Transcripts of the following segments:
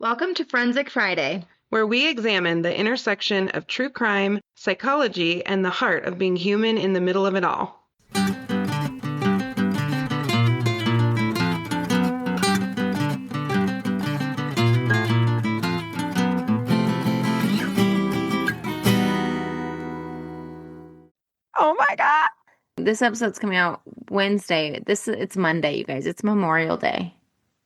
Welcome to Forensic Friday. Where we examine the intersection of true crime, psychology, and the heart of being human in the middle of it all. Oh my God. This episode's coming out Wednesday. It's Monday, you guys. It's Memorial Day.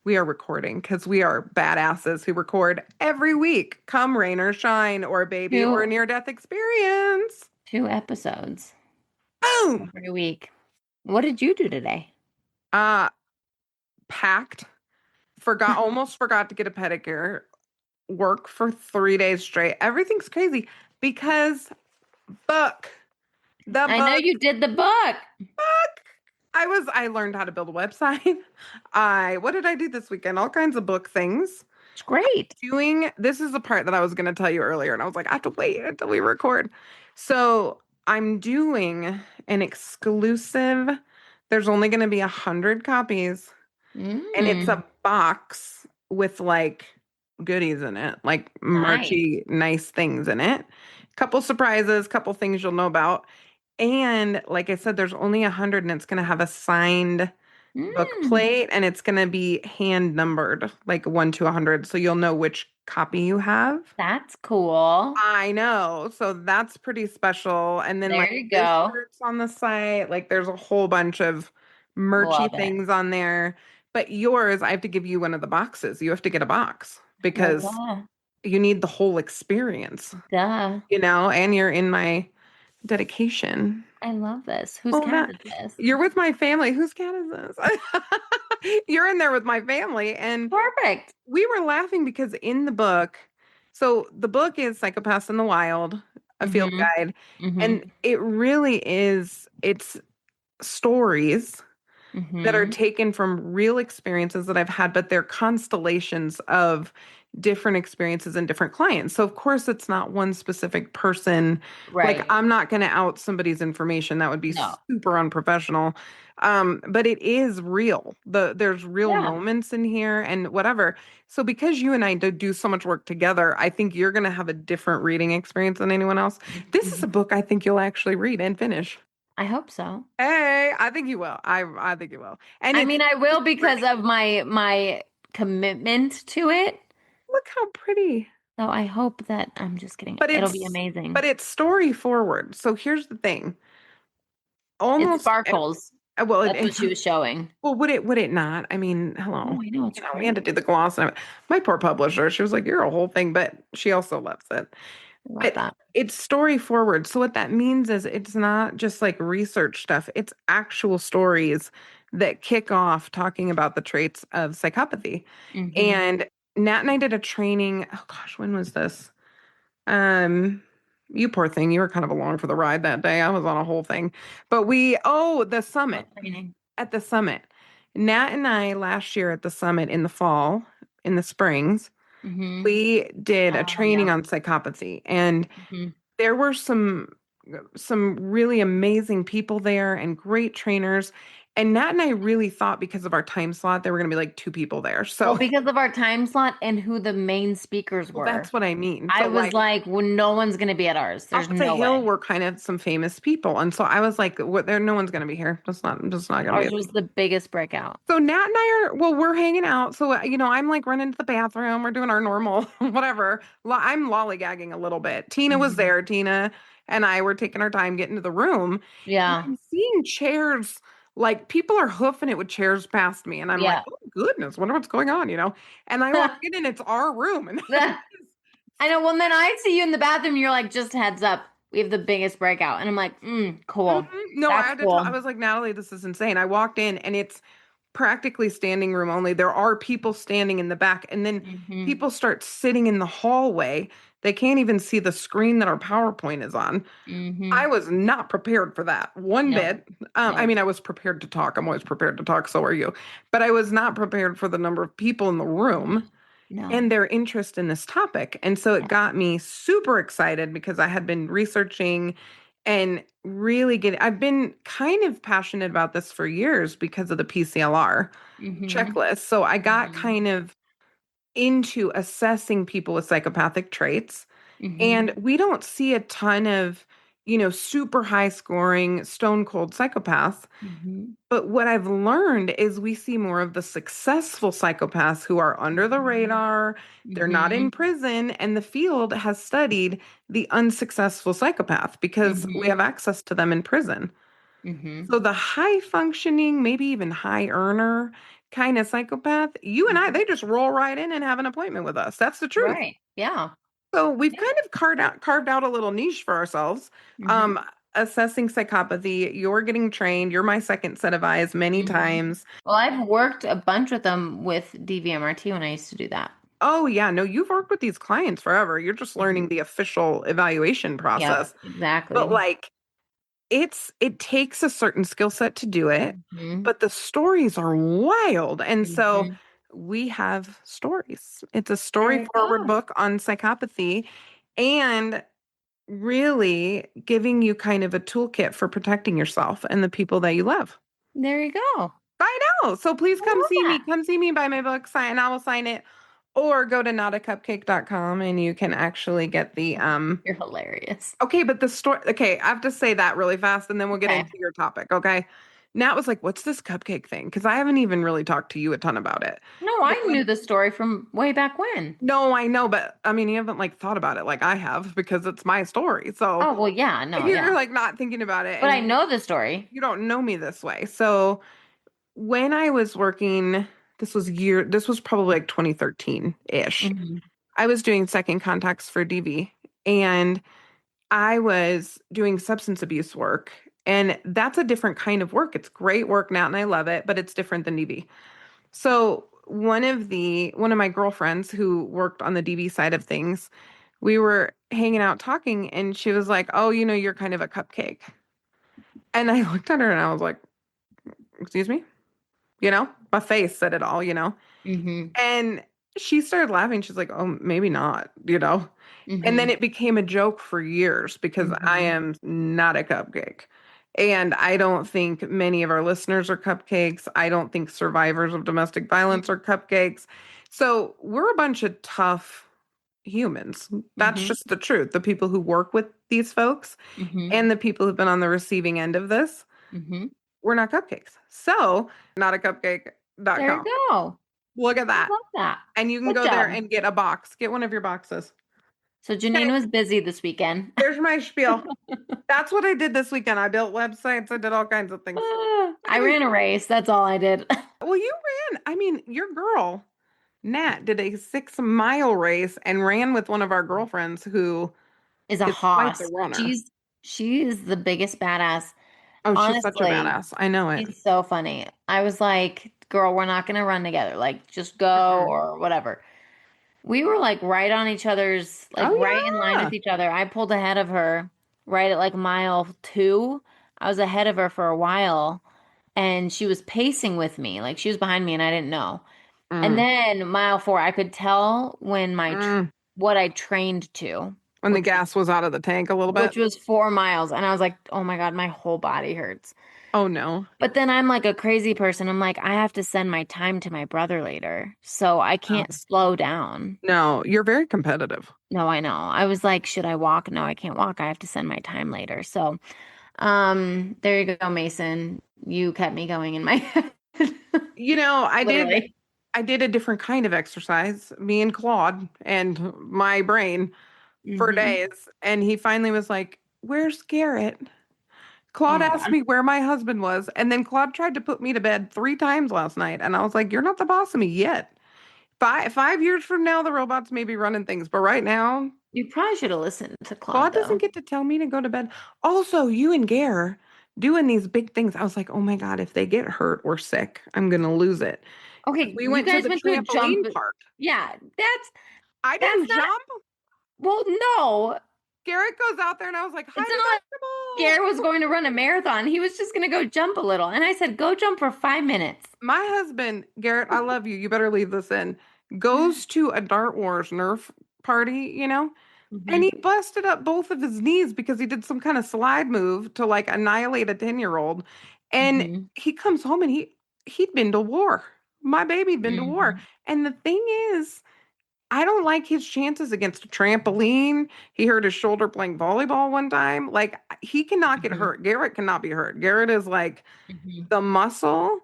We are recording because we are badasses who record every week, come rain or shine, or a baby or a near-death experience. 2 episodes Boom! every week. What did you do today? Packed. Almost forgot to get a pedicure. Work for 3 days straight. Everything's crazy because book. I know you did the book. I learned how to build a website. What did I do this weekend? All kinds of book things. It's great. This is the part that I was going to tell you earlier, and I was like, I have to wait until we record. So I'm doing an exclusive. There's only going to be 100 copies, and it's a box with like goodies in it, like merchy, nice things in it. Couple surprises, couple things you'll know about. And like I said, there's only 100 and it's going to have a signed book plate and it's going to be hand numbered like 1 to 100. So you'll know which copy you have. That's cool. I know. So that's pretty special. And then there like you go. shirts on the site, like there's a whole bunch of merchy things on there. But yours, I have to give you one of the boxes. You have to get a box because you need the whole experience. Duh. You know, and you're in my dedication. I love this. Whose cat is this? You're with my family. Whose cat is this? You're in there with my family. And perfect. We were laughing because in the book, so the book is Psychopaths in the Wild, a field guide. And it really is, it's stories that are taken from real experiences that I've had, but they're constellations of different experiences and different clients. So of course it's not one specific person. Right. Like I'm not going to out somebody's information. That would be super unprofessional. But it is real. There's real moments in here and whatever. So because you and I do so much work together, I think you're going to have a different reading experience than anyone else. This is a book I think you'll actually read and finish. I hope so. Hey, I think you will. I think you will. And I mean, I will because of my commitment to it. Look how pretty. So I hope that I'm just kidding. It'll be amazing. But it's story forward. So here's the thing. It sparkles. Well, that's what she was showing. Well, would it not? I mean, hello. Oh, I know. It's we had to do the gloss. And my poor publisher, she was like, "You're a whole thing," but she also loves it. It's story forward. So what that means is it's not just like research stuff. It's actual stories that kick off talking about the traits of psychopathy. And Nat and I did a training. Oh gosh, when was this? You poor thing. You were kind of along for the ride that day. I was on a whole thing. But the summit. At the summit. Nat and I last year at the summit in the fall, in the springs, we did a training on psychopathy. And there were some really amazing people there and great trainers. And Nat and I really thought because of our time slot, there were going to be like 2 people there. So because of our time slot and who the main speakers were. That's what I mean. I was like, well, no one's going to be at ours. There's no way. Hill were kind of some famous people. And so I was like, no one's going to be here. Just not going to be. Ours was the biggest breakout. So Nat and I we're hanging out. So, I'm like running to the bathroom. We're doing our normal, whatever. I'm lollygagging a little bit. Tina was there. Tina and I were taking our time getting to the room. Yeah. I'm seeing chairs. Like people are hoofing it with chairs past me. And I'm like, oh goodness, wonder what's going on, And I walk in and it's our room. And I know. Well, then I see you in the bathroom. You're like, just heads up. We have the biggest breakout. And I'm like, cool. No, I was like, Natalie, this is insane. I walked in and it's practically standing room only. There are people standing in the back. And then people start sitting in the hallway. They can't even see the screen that our PowerPoint is on. I was not prepared for that one bit. I mean, I was prepared to talk. I'm always prepared to talk. So are you. But I was not prepared for the number of people in the room and their interest in this topic. And so it got me super excited because I had been researching and really I've been kind of passionate about this for years because of the PCLR checklist. So I got kind of into assessing people with psychopathic traits. Mm-hmm. And we don't see a ton of, super high scoring, stone cold psychopaths. Mm-hmm. But what I've learned is we see more of the successful psychopaths who are under the radar, they're not in Mm-hmm. prison, and the field has studied the unsuccessful psychopath because we Mm-hmm. have access to them in prison. Mm-hmm. So the high functioning, maybe even high earner kind of psychopath, you and I, Mm-hmm. they just roll right in and have an appointment with us. That's the truth. Right. Yeah. So we've Yeah. kind of carved out a little niche for ourselves. Mm-hmm. Um, assessing psychopathy, you're getting trained. You're my second set of eyes many Mm-hmm. times. Well, I've worked a bunch with them with DVMRT when I used to do that. Oh yeah, no, you've worked with these clients forever. You're just Mhm. learning the official evaluation Yep, process. But exactly. like it takes a certain skill set to do it, Hmm. but the stories are wild. And so Hmm. we have stories. It's a story There you forward go. book on psychopathy and really giving you kind of a toolkit for protecting yourself and the people that you love. There you go. I know. So please I love that. come see me, buy my book, sign, and I will sign it. Or go to notacupcake.com and you can actually get the You're hilarious. okay, but the story, okay, I have to say that really fast and then we'll get Okay. into your topic, okay? Nat was like, "What's this cupcake thing?" Because I haven't even really talked to you a ton about it. No, But I knew the story from way back when. no, I know, but I mean, you haven't like thought about it like I have because it's my story. So Oh, well, yeah, no, you're yeah. like not thinking about it But and I know the story. you don't know me this way. So when I was working, this was probably like 2013-ish. Hmm. I was doing second contacts for DV and I was doing substance abuse work. And that's a different kind of work. It's great work now and I love it, but it's different than DV. So one of my girlfriends who worked on the DV side of things, we were hanging out talking and she was like, "Oh, you're kind of a cupcake." And I looked at her and I was like, "Excuse me?" My face said it all. Hmm. And she started laughing. She's like, "Oh, maybe not." And then Hmm. it became a joke for years because I Hmm. am not a cupcake. And I don't think many of our listeners are cupcakes. I don't think survivors of domestic violence are cupcakes. So we're a bunch of tough humans. That's Hmm. just the truth. The people who work with these folks Hmm. and the people who've been on the receiving end of this, Hmm. we're not cupcakes. So, There you notacupcake.com. go. Look at I that. love that. And you can Good go there job. and get a box. Get one of your boxes. So Okay, Jeannine was busy this weekend. there's my spiel. That's what I did this weekend. I built websites. I did all kinds of things. I ran a race. That's all I did. Well, you ran. I mean, your girl, Nat, did a 6 mile race and ran with one of our girlfriends who Is a is quite the hoss. runner. She is the biggest badass. Oh, she's such a Honestly, badass. I know it. she's so funny. I was like, girl, we're not gonna run together. Like, just go Mm-mm. or whatever. We were like right on each other's, like Oh, right in line yeah. with each other. I pulled ahead of her right at like mile 2. I was ahead of her for a while and she was pacing with me. Like she was behind me and I didn't know. And Mm, then mile 4, I could tell when mm. what I trained to, When the gas was out of the tank a little bit. which was 4 miles. And I was like, oh my God, my whole body hurts. Oh, no. But then I'm like a crazy person. I'm like, I have to send my time to my brother later. So I Oh. can't slow down. No, you're very competitive. No, I know. I was like, should I walk? No, I can't walk. I have to send my time later. So, there you go, Mason. You kept me going in my head. You know, I did Literally. I did a different kind of exercise, me and Claude and my brain for Hmm. days. And he finally was like, "Where's Garrett?" Oh Claude my asked God. me where my husband was, and then Claude tried to put me to bed 3 times last night. And I was like, "You're not the boss of me yet. 5 years from now, the robots may be running things, but right now, You probably should have listened to Claude Claude doesn't though. get to tell me to go to bed." Also, you and Gare doing these big things. I was like, "Oh my God, if they get hurt or sick, I'm gonna lose it." 'Cause Okay, we you went to guys the went to a jump. trampoline park. Yeah, I that's didn't not, jump. well, no. Garrett goes out there and I was like, It's "High not like Garrett was deductible." going to run a marathon. He was just going to go jump a little. And I said, go jump for 5 minutes. My husband, Garrett, I love you. You better leave this in. Goes to a Dart Wars Nerf party, and he Hmm. busted up both of his knees because he did some kind of slide move to like annihilate a 10-year-old. And Hmm. he comes home and he'd been to war. My baby'd been to war. Hmm. And the thing is, I don't like his chances against a trampoline. He hurt his shoulder playing volleyball one time. Like he cannot get Mhm. hurt. Garrett cannot be hurt. Garrett is like Mhm. the muscle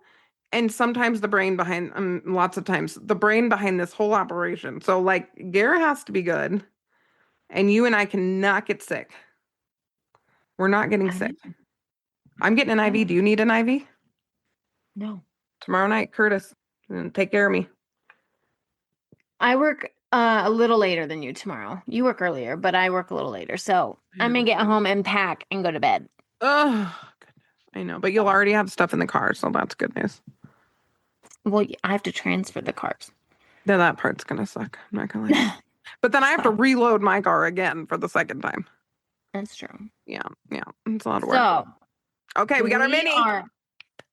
and sometimes the brain behind, lots of times, the brain behind this whole operation. So, like, Garrett has to be good, and you and I cannot get sick. We're not getting I sick. know. I'm getting an IV. No. Do you need an IV? No. Tomorrow night, Curtis, take care of me. I work a little later than you tomorrow. You work earlier, but I work a little later. So I I'm gonna know. get home and pack and go to bed. Oh, goodness. I know, but you'll So, already have stuff in the car, so that's good news. well, I have to transfer the cars. Then that part's gonna suck. I'm not gonna lie. But then I have to So reload my car again for the second time. that's true. Yeah, yeah, it's a lot of work. So Okay, we got our we mini. are,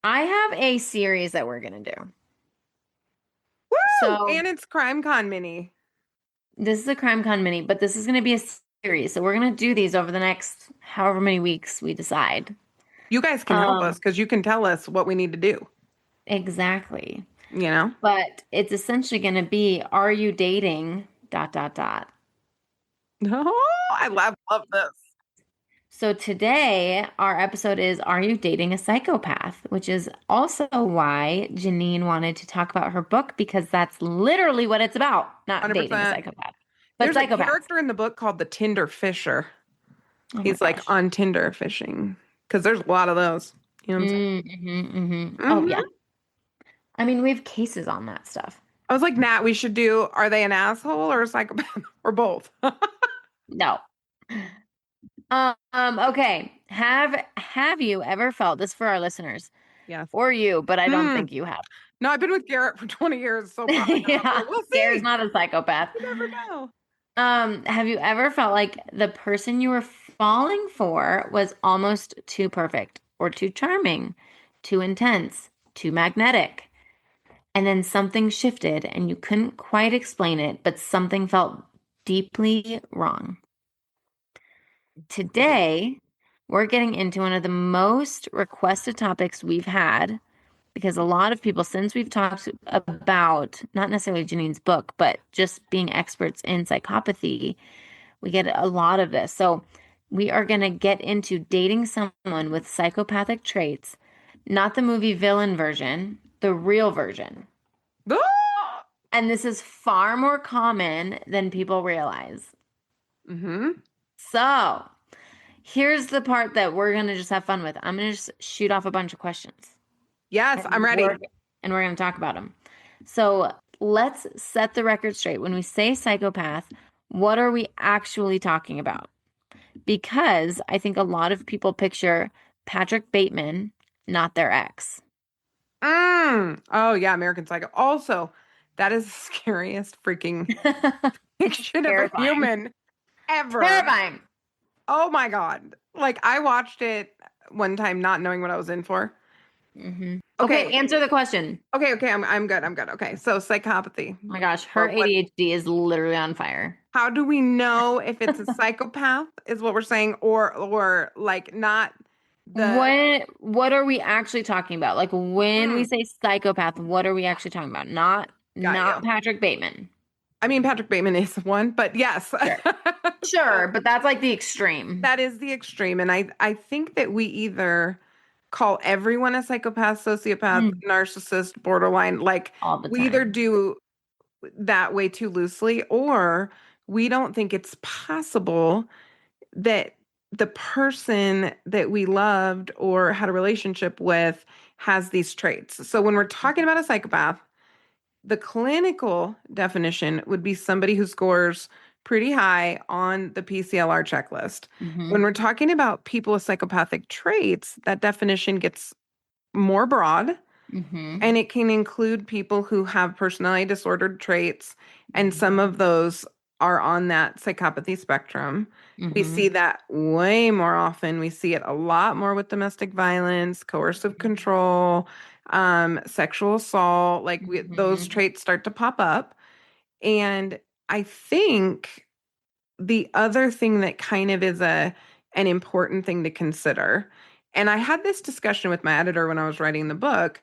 I have a series that we're gonna do. Woo! So And it's Crime Con mini. this is a Crime Con mini, but this is gonna be a series. So we're gonna do these over the next however many weeks we decide. You guys can help us Um, because you can tell us what we need to do, exactly. you know? But it's essentially gonna be, are you dating dot dot dot. Oh, I love this. So today, our episode is Are You Dating a Psychopath? Which is also why Jeannine wanted to talk about her book because that's literally what it's about. Not dating a 100%. psychopath, but There's a psychopaths. character in the book called the Tinder Fisher. Oh my He's like gosh. on Tinder fishing because there's a lot of those. You know what I'm Oh, saying? yeah. I mean, we have cases on that stuff. I was like, Nat, we should do Are They an Asshole or a Psychopath or both? No. Okay. Have you ever felt this for our listeners Yes. or you, but I don't Hmm. think you have. No, I've been with Garrett for 20 years, so probably not, Yeah. but we'll Gary's see. not a psychopath. You never know. Have you ever felt like the person you were falling for was almost too perfect or too charming, too intense, too magnetic? And then something shifted and you couldn't quite explain it, but something felt deeply wrong. Today, we're getting into one of the most requested topics we've had because a lot of people, since we've talked about not necessarily Jeannine's book, but just being experts in psychopathy, we get a lot of this. So we are going to get into dating someone with psychopathic traits, not the movie villain version, the real version. Ah! And this is far more common than people realize. Mm-hmm. So here's the part that we're going to just have fun with. I'm going to just shoot off a bunch of questions. Yes, I'm ready. And we're going to talk about them. So let's set the record straight. When we say psychopath, what are we actually talking about? Because I think a lot of people picture Patrick Bateman, not their ex. Oh, yeah, American Psycho. Also, that is the scariest freaking fiction of a Terrifying. human ever. Terrifying. Oh my God. Like I watched it one time not knowing what I was in for. Mm-hmm. Okay. Okay, answer the question. Okay, I'm good. I'm good. Okay. So psychopathy. Oh my gosh, her Or what ADHD is literally on fire. how do we know if it's a psychopath is what we're saying or like not the What are we actually talking about? Like when we Mm, say psychopath, what are we actually talking about? Not got not you. Patrick Bateman. I mean Patrick Bateman is one, but yes. Sure. Sure, but that's like the extreme. That is the extreme. And I think that we either call everyone a psychopath, sociopath, Mm. narcissist, borderline. Like All the we either time. do that way too loosely, or we don't think it's possible that the person that we loved or had a relationship with has these traits. So when we're talking about a psychopath, the clinical definition would be somebody who scores pretty high on the PCLR checklist. Mm-hmm. When we're talking about people with psychopathic traits, that definition gets more broad Mm-hmm. and it can include people who have personality disordered traits, and some Mm-hmm. of those are on that psychopathy spectrum. We Mm-hmm. see that way more often. We see it a lot more with domestic violence, coercive control, sexual assault. Like those Mm-hmm. traits start to pop up. And I think the other thing that kind of is an important thing to consider, and I had this discussion with my editor when I was writing the book.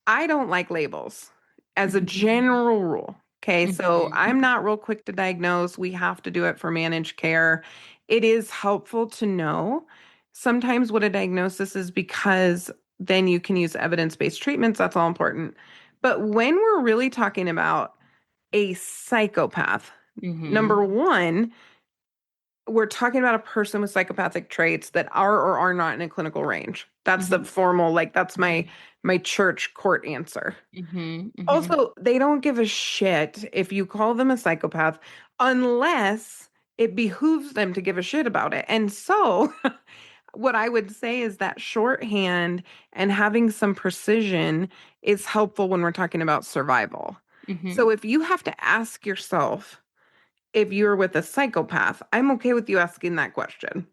I don't like labels as a Mm-hmm. general rule. Okay, so Mm-hmm. I'm not real quick to diagnose. We have to do it for managed care. It is helpful to know sometimes what a diagnosis is because then you can use evidence-based treatments. That's all important. But when we're really talking about a psychopath, Mm-hmm. number one, we're talking about a person with psychopathic traits that are or are not in a clinical range. That's the Mm-hmm. formal, like that's my church court answer. Mm-hmm. Mm-hmm. Also, they don't give a shit if you call them a psychopath unless it behooves them to give a shit about it. And so, what I would say is that shorthand and having some precision is helpful when we're talking about survival. Mm-hmm. So, if you have to ask yourself if you're with a psychopath, I'm okay with you asking that question.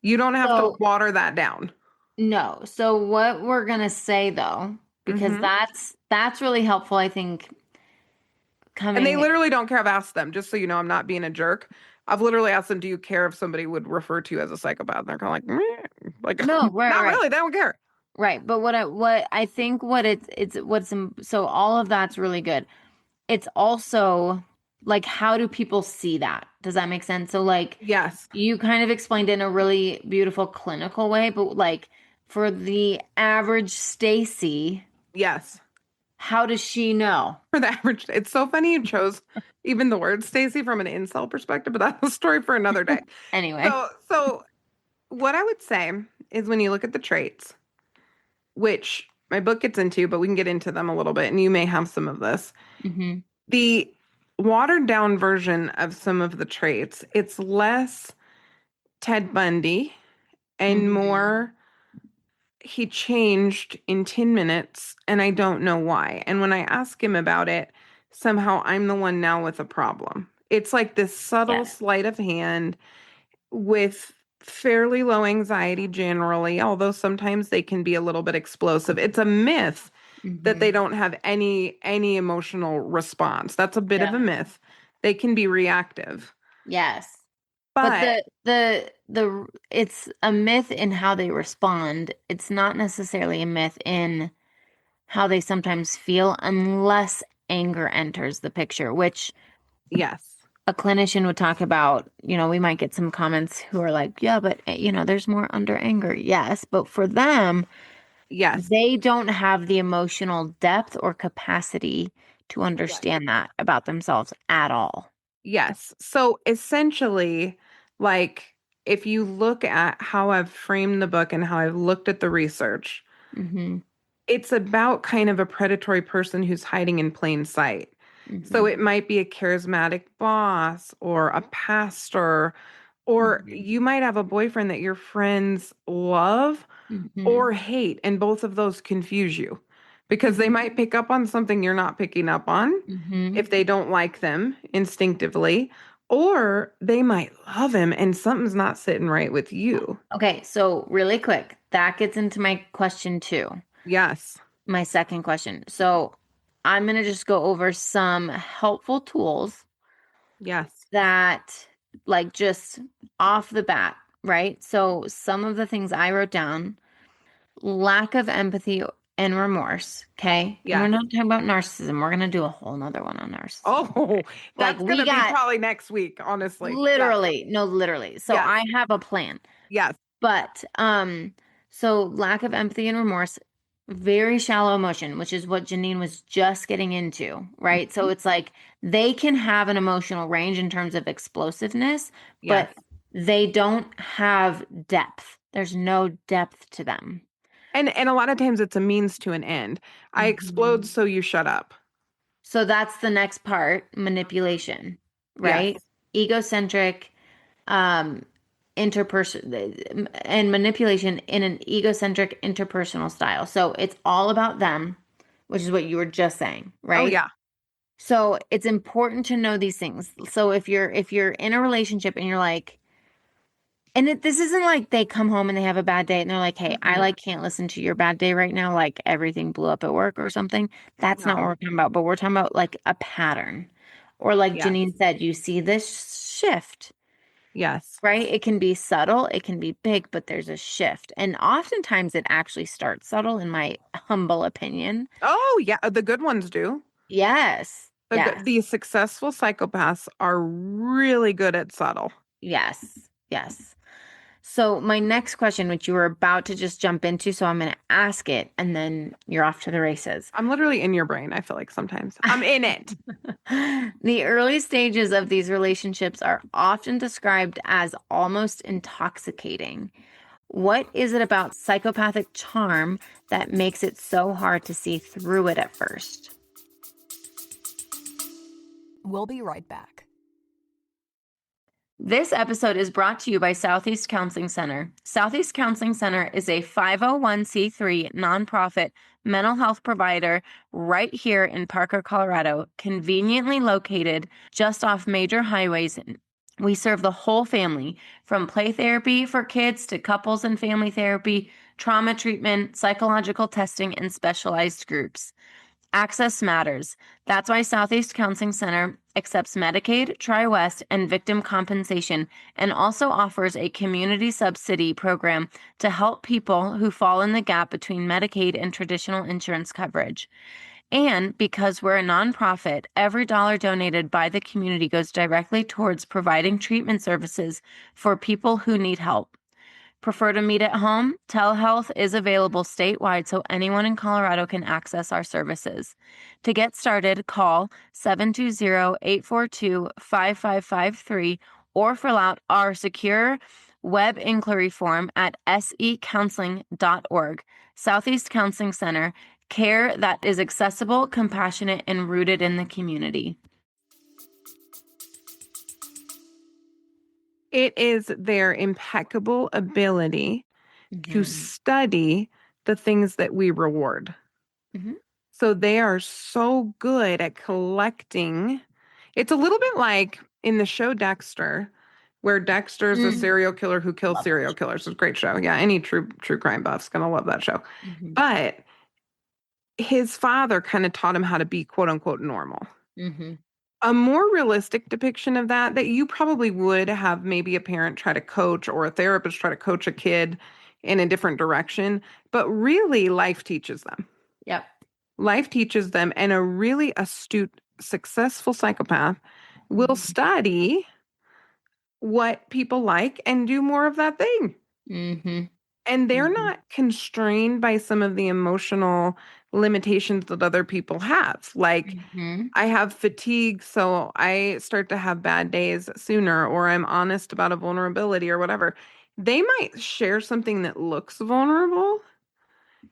You don't have to So water that down. no. So what we're gonna say though, because Hmm. that's really helpful, I think, And they coming. literally don't care. I've asked them, just so you know, I'm not being a jerk. I've literally asked them, do you care if somebody would refer to you as a psychopath? And they're kind of like, meh. Like, No, right, not right. really. They don't care. Right. But what I think so all of that's really good. It's also like, how do people see that? Does that make sense? So like Yes. you kind of explained it in a really beautiful clinical way, but like for the average Stacy, Yes. how does she know? For the average, it's so funny you chose even the word Stacy from an incel perspective, but that's a story for another day. Anyway. So what I would say is when you look at the traits, which my book gets into, but we can get into them a little bit, and you may have some of this. Mm-hmm. The watered down version of some of the traits, it's less Ted Bundy and Mm-hmm. more he changed in 10 minutes and I don't know why. And when I ask him about it, somehow I'm the one now with a problem. It's like this subtle Yes. sleight of hand with fairly low anxiety generally, although sometimes they can be a little bit explosive. It's a myth that they Mm-hmm. don't have any emotional response. That's a bit of Yeah. a myth. They can be reactive. Yes. But But the it's a myth in how they respond. It's not necessarily a myth in how they sometimes feel unless anger enters the picture, which yes. a clinician would talk about. We might get some comments who are like, yeah, but there's more under anger. Yes, but for them, Yes. they don't have the emotional depth or capacity to Yes. understand that about themselves at all. Yes. So essentially, like if you look at how I've framed the book and how I've looked at the research, Hmm. it's about kind of a predatory person who's hiding in plain sight. So Hmm. it might be a charismatic boss or a pastor, or Hmm. you might have a boyfriend that your friends love Hmm. or hate, and both of those confuse you because they Hmm. might pick up on something you're not picking up on Hmm. if they don't like them instinctively, or they might love him and something's not sitting right with you. Okay, so really quick, that gets into my question two, Yes. my second question. So I'm going to just go over some helpful tools Yes. that, like, just off the bat, right? So some of the things I wrote down: lack of empathy and remorse. Okay. And we're Yes. not talking about narcissism. We're going to do a whole nother one on narcissism. Oh, Like, that's we gonna be got probably next week, honestly. Yes. literally, no, literally. So Yes. I have a plan. Yes. But so lack of empathy and remorse, very shallow emotion, which is what Jeannine was just getting into, right? So Mhm. it's like they can have an emotional range in terms of explosiveness, Yes. but they don't have depth. There's no depth to them. And a lot of times it's a means to an end. I explode Mhm. so you shut up. So that's the next part, manipulation, Yes. right? Egocentric, um, interperson and manipulation in an egocentric interpersonal style. So it's all about them, which is what you were just saying, Oh right? yeah. So it's important to know these things. So if you're in a relationship and you're like, and this isn't like they come home and they have a bad day and they're like, hey, I Mhm. like can't listen to your bad day right now, like everything blew up at work or something. That's not what No. we're talking about. But we're talking about like a pattern. Or like Yes. Jeannine said, you see this shift, Yes. right? It can be subtle, it can be big, but there's a shift. And oftentimes it actually starts subtle, in my humble opinion. Oh yeah, the good ones do. Yes. Yes. The successful psychopaths are really good at subtle. Yes. Yes. So my next question, which you were about to just jump into, so I'm going to ask it and then you're off to the races. I'm literally in your brain, I feel like sometimes. I'm in it. The early stages of these relationships are often described as almost intoxicating. What is it about psychopathic charm that makes it so hard to see through it at first? We'll be right back. This episode is brought to you by Southeast Counseling Center. Southeast Counseling Center is a 501c3 nonprofit mental health provider right here in Parker, Colorado, conveniently located just off major highways. We serve the whole family, from play therapy for kids to couples and family therapy, trauma treatment, psychological testing, and specialized groups. Access matters. That's why Southeast Counseling Center accepts Medicaid, TriWest, and victim compensation, and also offers a community subsidy program to help people who fall in the gap between Medicaid and traditional insurance coverage. And because we're a nonprofit, every dollar donated by the community goes directly towards providing treatment services for people who need help. Prefer to meet at home? Telehealth is available statewide so anyone in Colorado can access our services. To get started, call 720-842-5553 or fill out our secure web inquiry form at secounseling.org. Southeast Counseling Center, care that is accessible, compassionate, and rooted in the community. It is their impeccable ability to study the things that we reward. So they are so good at collecting. It's a little bit like in the show Dexter, where Dexter's a serial killer who kills serial killers. It's a great show. Yeah, any true crime buff's gonna love that show. But his father kind of taught him how to be quote unquote normal. A more realistic depiction of that you probably would have maybe a parent try to coach or a therapist try to coach a kid in a different direction, but really life teaches them. Yep. Life teaches them, and a really astute, successful psychopath will study what people like and do more of that thing. And they're not constrained by some of the emotional limitations that other people have. Like, I have fatigue, so I start to have bad days sooner, or I'm honest about a vulnerability or whatever. They might share something that looks vulnerable,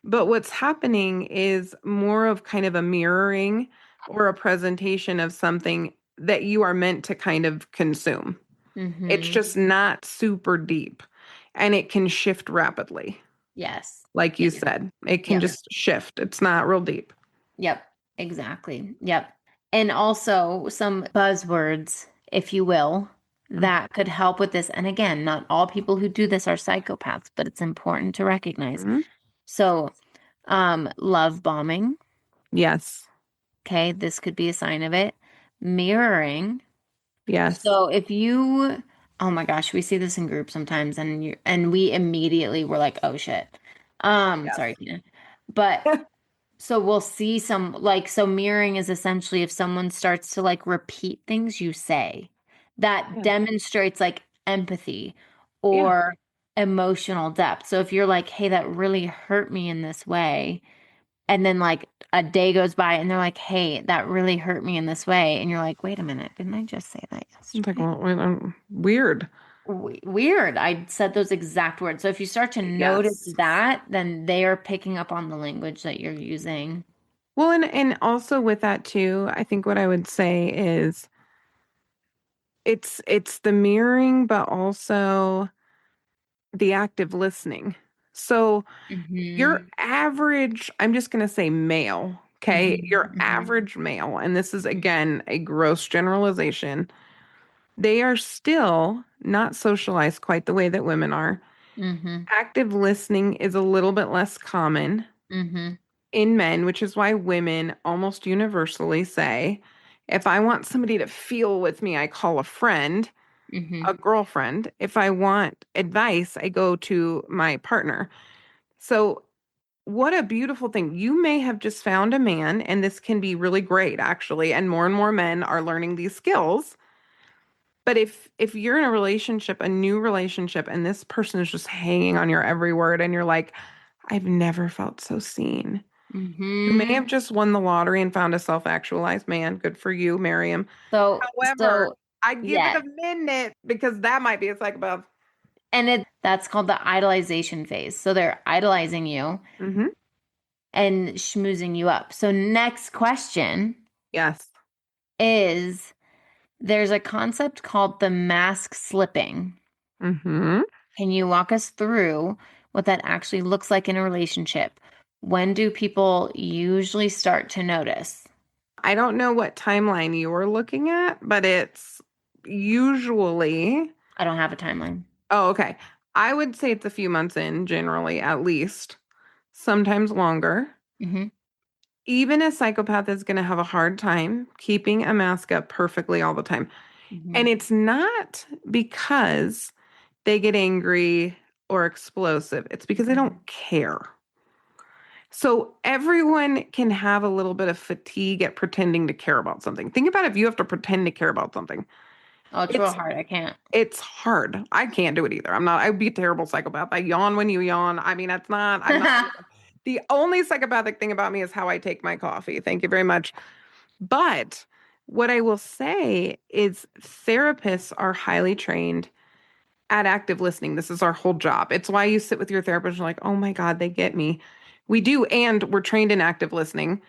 but what's happening is more of kind of a mirroring or a presentation of something that you are meant to kind of consume. It's just not super deep, and it can shift rapidly. Yes. Like you said, it can just shift. It's not real deep. Yep, exactly. Yep. And also some buzzwords, if you will, that could help with this. And again, not all people who do this are psychopaths, but it's important to recognize. So, love bombing. Yes. Okay, this could be a sign of it. Mirroring. Yes. So if you, oh my gosh, we see this in groups sometimes, and we immediately were like, oh shit. Sorry, Tina. But so we'll see so mirroring is essentially if someone starts to like repeat things you say that demonstrates like empathy or emotional depth. So if you're like, hey, that really hurt me in this way, and then like a day goes by and they're like, hey, that really hurt me in this way. And you're like, wait a minute, didn't I just say that yesterday? It's like, well, weird. Weird. I said those exact words. So if you start to notice that, then they are picking up on the language that you're using. Well, and also with that too, I think what I would say is it's the mirroring, but also the active listening. So your average, I'm just going to say male, okay? Your average male, and this is again a gross generalization, they are still not socialized quite the way that women are. Active listening is a little bit less common in men, which is why women almost universally say, if I want somebody to feel with me, I call a friend, a girlfriend. If I want advice, I go to my partner. So what a beautiful thing. You may have just found a man, and this can be really great, actually. And more men are learning these skills. But if you're in a relationship, a new relationship, and this person is just hanging on your every word, and you're like, I've never felt so seen. You may have just won the lottery and found a self-actualized man. Good for you, marry him. However, I give it a minute because that might be a psychopath. And that's called the idolization phase. So they're idolizing you and schmoozing you up. So next question Yes. is there's a concept called the mask slipping. Can you walk us through what that actually looks like in a relationship? When do people usually start to notice? I don't know what timeline you were looking at, but it's usually. I don't have a timeline. Oh, okay. I would say it's a few months in, generally, at least, sometimes longer. Even a psychopath is going to have a hard time keeping a mask up perfectly all the time. And it's not because they get angry or explosive, it's because they don't care. So everyone can have a little bit of fatigue at pretending to care about something. Think about if you have to pretend to care about something. Oh, it's real hard. I can't. It's hard. I can't do it either. I'd be a terrible psychopath. I yawn when you yawn. I mean, I'm not. The only psychopathic thing about me is how I take my coffee. Thank you very much. But what I will say is therapists are highly trained at active listening. This is our whole job. It's why you sit with your therapist and you're like, oh my God, they get me. We do. And we're trained in active listening.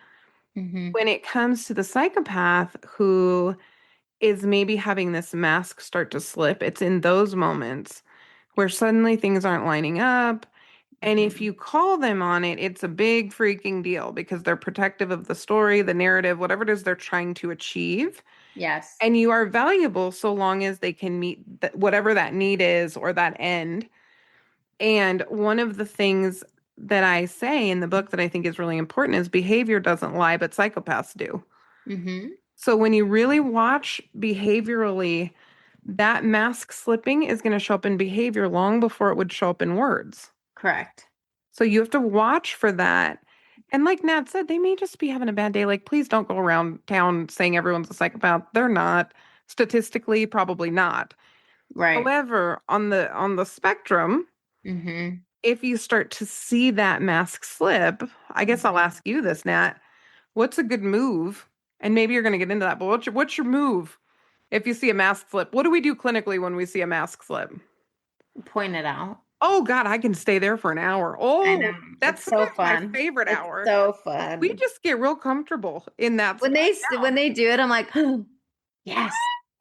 When it comes to the psychopath who is maybe having this mask start to slip, it's in those moments where suddenly things aren't lining up. And if you call them on it, it's a big freaking deal because they're protective of the story, the narrative, whatever it is they're trying to achieve. Yes. And you are valuable so long as they can meet whatever that need is or that end. And one of the things that I say in the book that I think is really important is behavior doesn't lie, but psychopaths do. So when you really watch behaviorally, that mask slipping is going to show up in behavior long before it would show up in words. Correct. So you have to watch for that. And like Nat said, they may just be having a bad day. Like, please don't go around town saying everyone's a psychopath. They're not. Statistically, probably not. Right. However, on the spectrum, if you start to see that mask slip, I guess I'll ask you this, Nat. What's a good move? And maybe you're going to get into that, but what's your move if you see a mask slip? What do we do clinically when we see a mask slip? Point it out. Oh God, I can stay there for an hour. Oh, that's so fun. My favorite hour. So fun. We just get real comfortable in that. When they do it, I'm like, yes.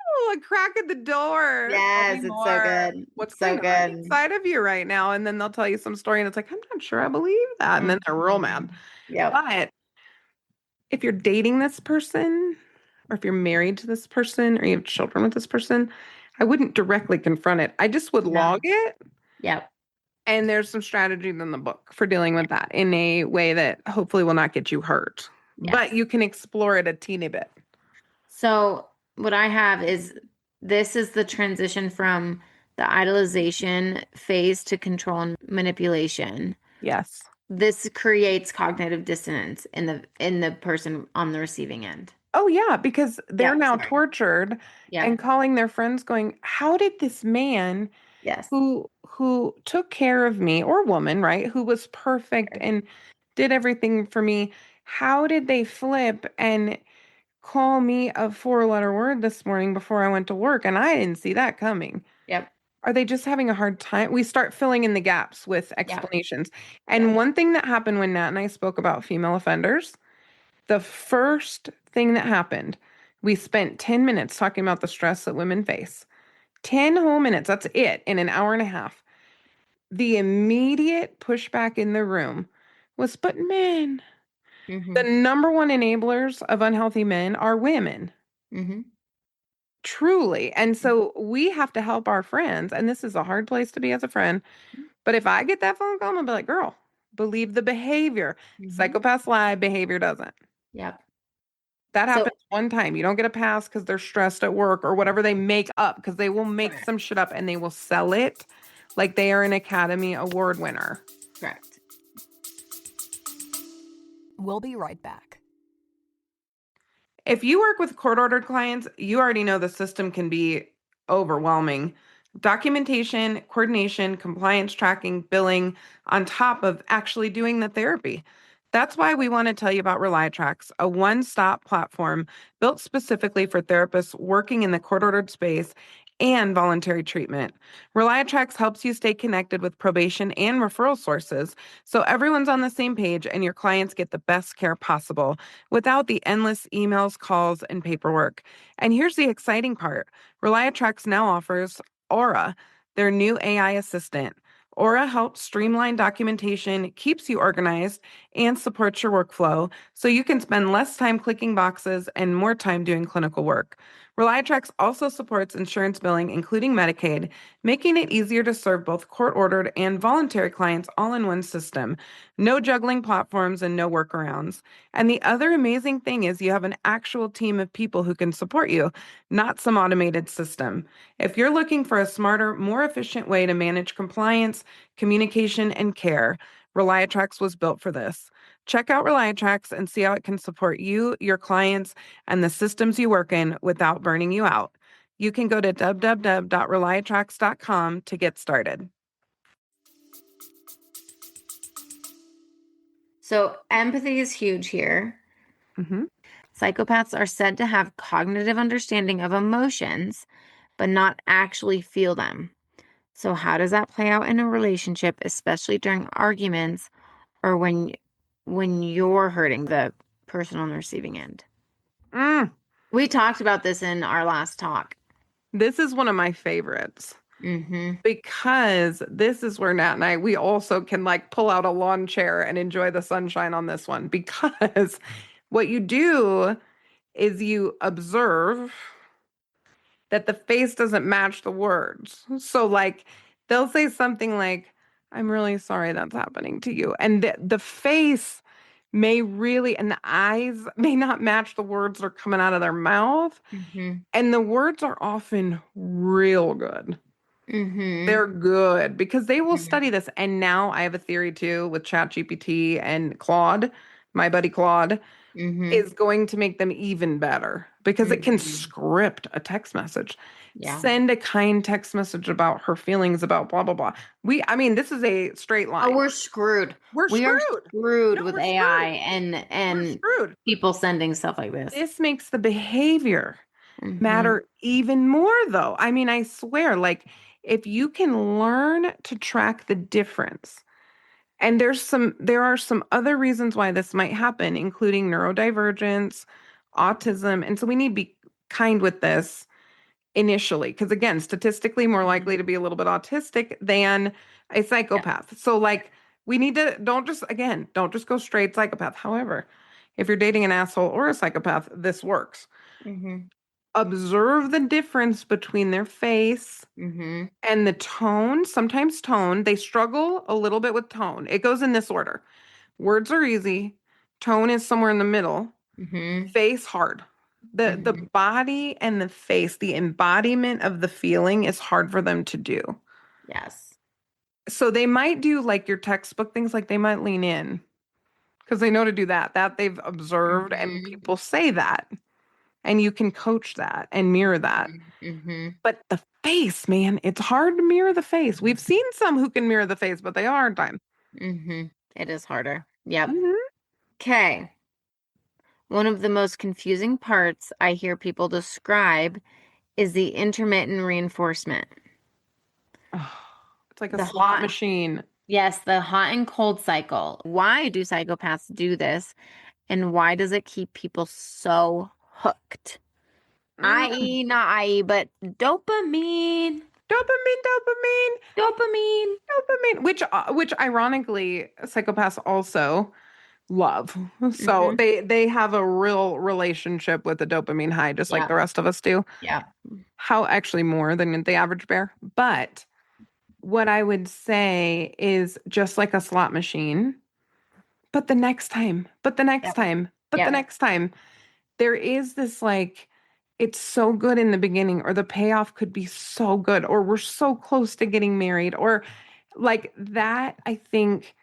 Oh, a crack at the door. Yes, it's so good. What's so going on inside of you right now? And then they'll tell you some story, and it's like, I'm not sure I believe that. And then they're real mad. Yeah. But if you're dating this person, or if you're married to this person, or you have children with this person, I wouldn't directly confront it. I just would log it. Yep. And there's some strategies in the book for dealing with that in a way that hopefully will not get you hurt. Yes. But you can explore it a teeny bit. So what I have is this is the transition from the idolization phase to control and manipulation. Yes. This creates cognitive dissonance in the person on the receiving end. Oh yeah, because they're now tortured and calling their friends going, how did this man who took care of me, or woman, right, who was perfect and did everything for me, how did they flip and call me a 4-letter word this morning before I went to work? And I didn't see that coming. Yep. Are they just having a hard time? We start filling in the gaps with explanations. And one thing that happened when Nat and I spoke about female offenders, the first thing that happened, we spent 10 minutes talking about the stress that women face. 10 whole minutes, that's it, in an hour and a half. The immediate pushback in the room was, but men. The number one enablers of unhealthy men are women. Truly. And so we have to help our friends. And this is a hard place to be as a friend. But if I get that phone call, I'm going to be like, girl, believe the behavior. Psychopaths lie, behavior doesn't. Yep. That happens one time. You don't get a pass because they're stressed at work or whatever they make up, because they will make some shit up and they will sell it like they are an Academy Award winner. Correct. We'll be right back. If you work with court-ordered clients, you already know the system can be overwhelming. Documentation, coordination, compliance tracking, billing, on top of actually doing the therapy. That's why we want to tell you about Reliatrax, a one-stop platform built specifically for therapists working in the court-ordered space and voluntary treatment. Reliatrax helps you stay connected with probation and referral sources so everyone's on the same page and your clients get the best care possible without the endless emails, calls, and paperwork. And here's the exciting part. Reliatrax now offers Aura, their new AI assistant. Aura helps streamline documentation, keeps you organized, and supports your workflow so you can spend less time clicking boxes and more time doing clinical work. Reliatrax also supports insurance billing, including Medicaid, making it easier to serve both court-ordered and voluntary clients all in one system. No juggling platforms and no workarounds. And the other amazing thing is you have an actual team of people who can support you, not some automated system. If you're looking for a smarter, more efficient way to manage compliance, communication, and care, Reliatrax was built for this. Check out Reliatrax and see how it can support you, your clients, and the systems you work in without burning you out. You can go to www.reliatrax.com to get started. So empathy is huge here. Mm-hmm. Psychopaths are said to have cognitive understanding of emotions, but not actually feel them. So how does that play out in a relationship, especially during arguments or when you're hurting the person on the receiving end? We talked about this in our last talk. This is one of my favorites. Because this is where Nat and we also can like pull out a lawn chair and enjoy the sunshine on this one. Because what you do is you observe that the face doesn't match the words. So like they'll say something like, I'm really sorry that's happening to you. And the face may really, and the eyes may not match the words that are coming out of their mouth. And the words are often real good. They're good because they will study this. And now I have a theory too with ChatGPT and Claude, my buddy Claude, is going to make them even better because it can script a text message. Send a kind text message about her feelings about blah, blah, blah. I mean, this is a straight line. Oh, we're screwed. We are screwed with AI and people sending stuff like this. This makes the behavior matter even more, though. I mean, I swear, like, if you can learn to track the difference, and there are some other reasons why this might happen, including neurodivergence, autism, and so we need to be kind with this initially, because again, statistically more likely to be a little bit autistic than a psychopath. Yeah. So like we need to don't just go straight psychopath. However, if you're dating an asshole or a psychopath, this works. Observe the difference between their face and the tone. Sometimes tone, they struggle a little bit with tone. It goes in this order. Words are easy. Tone is somewhere in the middle. Face hard. The body and the face, the embodiment of the feeling is hard for them to do. Yes. So they might do like your textbook things, like they might lean in because they know to do that. That they've observed and people say that. And you can coach that and mirror that. But the face, man, it's hard to mirror the face. We've seen some who can mirror the face, but they are hard time. It is harder. Yep. Okay. One of the most confusing parts I hear people describe is the intermittent reinforcement. It's like a slot machine. Yes, the hot and cold cycle. Why do psychopaths do this? And why does it keep people so hooked? I.e., not I.e., but dopamine. Which ironically, psychopaths also love. So they have a real relationship with the dopamine high, just like the rest of us do. Yeah. How actually more than the average bear. But what I would say is just like a slot machine, but the next time, the next time, there is this like, it's so good in the beginning, or the payoff could be so good, or we're so close to getting married, or like that. I think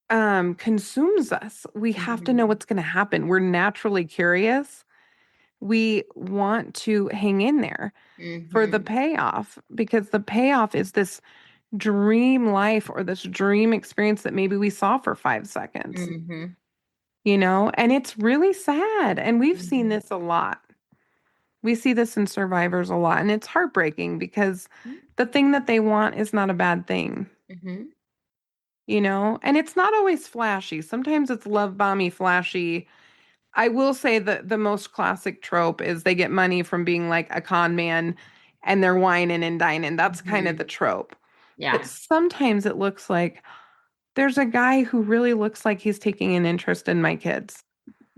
consumes us. We have to know Mm-hmm. what's going to happen. We're naturally curious. We want to hang in there for the Mm-hmm. payoff because the payoff is this dream life or this dream experience that maybe we saw for 5 seconds, Mm-hmm. and it's really sad. And we've seen Mm-hmm. this a lot. We see this in survivors a lot, and it's heartbreaking because the thing that they want is not a bad thing, Mm-hmm. and it's not always flashy. Sometimes it's love bomby, flashy. I will say that the most classic trope is they get money from being like a con man and they're whining and dining. That's kind of Mm-hmm. the trope. But Yeah. sometimes it looks like there's a guy who really looks like he's taking an interest in my kids.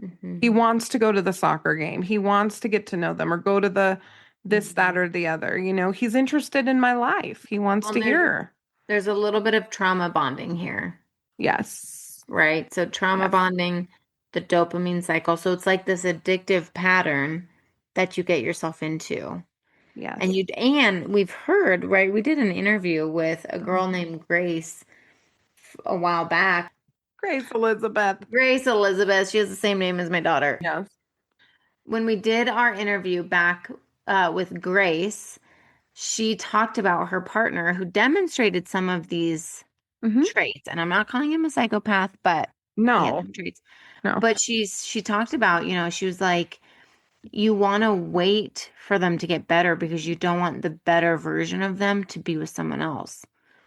Mm-hmm. He wants to go to the soccer game. He wants to get to know them or go to the this, that, Mm-hmm. or the other. He's interested in my life. He wants Well, to hear. there's a little bit of trauma bonding here, Yes. right? So trauma Yes. bonding, the dopamine cycle. So it's like this addictive pattern that you get yourself into. Yes. And we've heard, right? We did an interview with a girl named Grace a while back. Grace Elizabeth. Grace Elizabeth, she has the same name as my daughter. Yes. When we did our interview back with Grace, she talked about her partner who demonstrated some of these Hmm. traits. And I'm not calling him a psychopath, but he had No. some traits. No. But she talked about, she was like, you want to wait for them to get better because you don't want the better version of them to be with someone else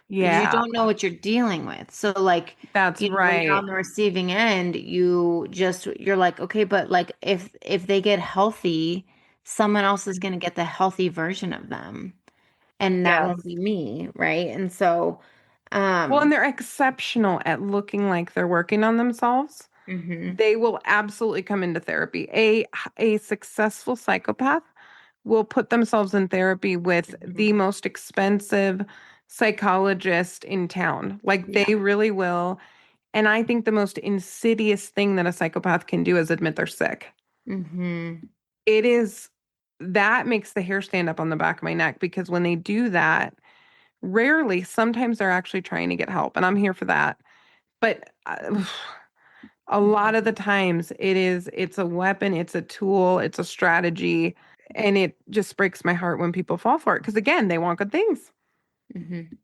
because you Yeah, don't know what you're dealing with. So like, that's when you're right. on the receiving end, you're like, okay, but like if they get healthy, someone else is going to get the healthy version of them and that won't Yes. be me, right? And so Well, and um they're exceptional at looking like they're working on themselves. mhm, They will absolutely come into therapy. A successful psychopath will put themselves in therapy with the mhm. most expensive psychologist in town. Like Yeah. they really will. And I think the most insidious thing that a psychopath can do is admit they're sick. Mhm. It is that makes the hair stand up on the back of my neck because when they do that, rarely, sometimes they're actually trying to get help, and I'm here for that. But a lot of the Mhm. times it's a weapon, it's a tool, it's a strategy, and it just breaks my heart when people fall for it because again, they want good things. Mhm.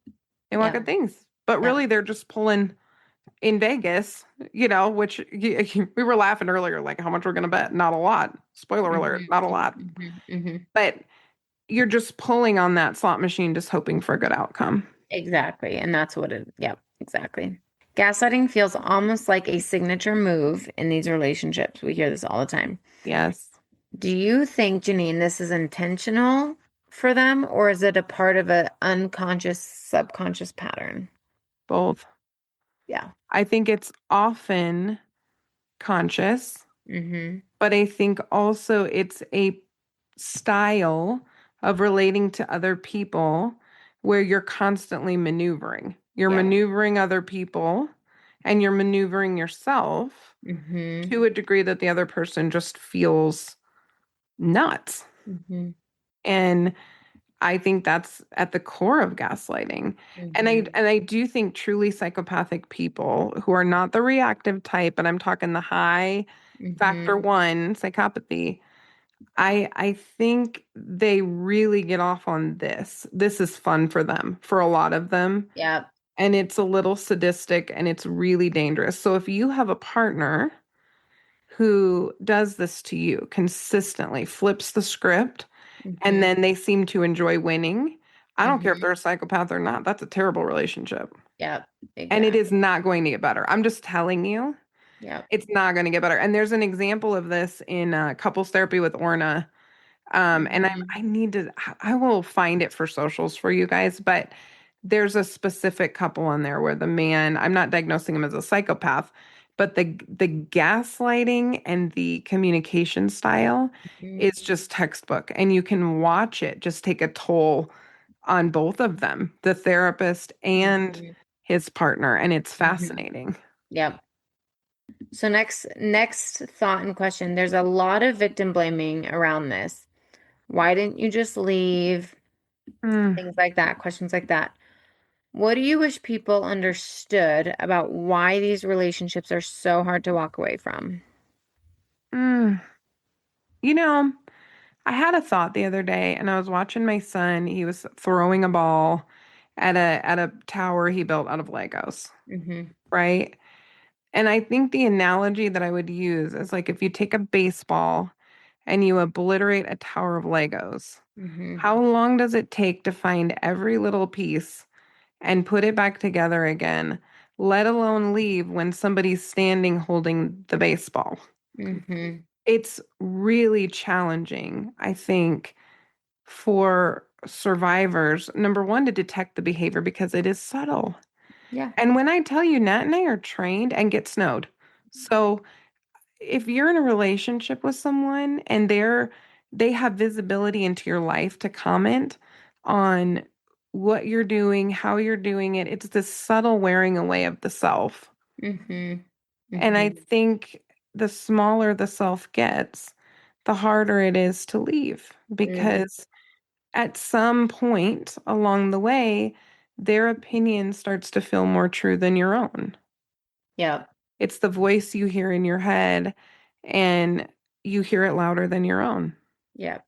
They want Yep. good things. But Yep. really they're just pulling in Vegas, which we were laughing earlier like how much we're going to bet, not a lot. Spoiler alert, Mhm. not a Mhm. lot. Mhm. Mhm. But you're just pulling on that slot machine just hoping for a good outcome. Exactly. And that's what yep, exactly. Gaslighting feels almost like a signature move in these relationships. We hear this all the time. Yes, Do you think, Jeannine, this is intentional for them, or is it a part of an unconscious, subconscious pattern? both. Yeah. I think it's often conscious, Mm-hmm. but I think also it's a style of relating to other people where you're constantly maneuvering. You're Yeah. maneuvering other people and you're maneuvering yourself Mm-hmm. to a degree that the other person just feels nuts. Mm-hmm. And I think that's at the core of gaslighting. And I Mm-hmm. and I do think truly psychopathic people who are not the reactive type, but I'm talking the high factor Mm-hmm. one psychopathy. I think they really get off on this. This is fun for them, for a lot of them. Yep. And it's a little sadistic and it's really dangerous. So if you have a partner who does this to you consistently, flips the script, and Mm-hmm. then they seem to enjoy winning, I don't care if Mm-hmm. they're a psychopath or not. That's a terrible relationship. Yep. And it Exactly. is not going to get better. I'm just telling you, Yep. it's not going to get better. And there's an example of this in couples therapy with Orna. And Mm-hmm. I need to, I will find it for socials for you guys, but there's a specific couple on there where the man, I'm not diagnosing him as a psychopath, but the gaslighting and the communication style Mm-hmm. is just textbook. And you can watch it just take a toll on both of them, the therapist and Mm-hmm. his partner. And it's Mm-hmm. fascinating. Yep. So next thought and question. There's a lot of victim blaming around this. Why didn't you just leave? Mm, Things like that, questions like that. What do you wish people understood about why these relationships are so hard to walk away from? Mm. You know, I had a thought the other day and I was watching my son. He was throwing a ball at a tower he built out of Legos, Mm-hmm. right? And I think the analogy that I would use is like if you take a baseball and you obliterate a tower of Legos, Mm-hmm. how long does it take to find every little piece and put it back together again, let alone leave when somebody's standing holding the baseball? Mm-hmm. It's really challenging, I think, for survivors, number one, to detect the behavior because it is subtle. Yeah. And when I tell you, Nat and I are trained and get snowed. So if you're in a relationship with someone and they have visibility into your life to comment on what you're doing, how you're doing it, it's this subtle wearing away of the self. Mm-hmm. And I Mm-hmm. think the smaller the self gets, the harder it is to leave Mm. because at some point along the way, their opinion starts to feel more true than your own. Yep. It's the voice you hear in your head, and you hear it louder than your own. Yep.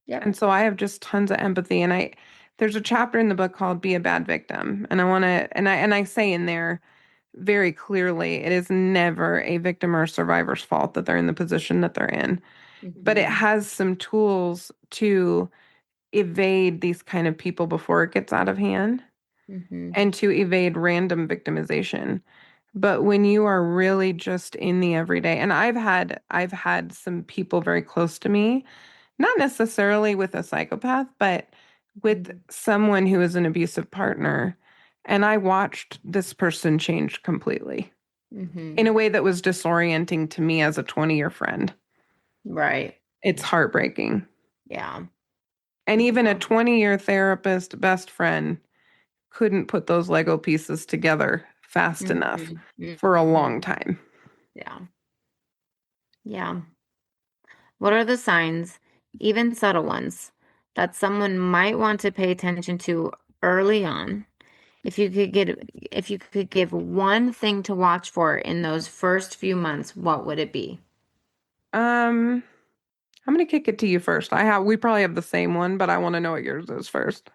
Yep. And so I have just tons of empathy. And there's a chapter in the book called Be a Bad Victim. And I want to, and I say in there very clearly, it is never a victim or survivor's fault that they're in the position that they're in. But it Mm-hmm. has some tools to evade these kind of people before it gets out of hand Mm-hmm. and to evade random victimization. But when you are really just in the everyday, and I've had some people very close to me, not necessarily with a psychopath, but with someone who is an abusive partner, and I watched this person change completely Mm-hmm. in a way that was disorienting to me as a 20-year friend. Right. It's heartbreaking. Yeah. And even a Yeah. 20-year therapist best friend couldn't put those Lego pieces together fast enough Mm-hmm. for a Mm-hmm. long time. Yeah. Yeah. What are the signs, even subtle ones, that someone might want to pay attention to early on? If you could give one thing to watch for in those first few months, what would it be? Um, I'm gonna kick it to you first. We probably have the same one, but I want to know what yours is first.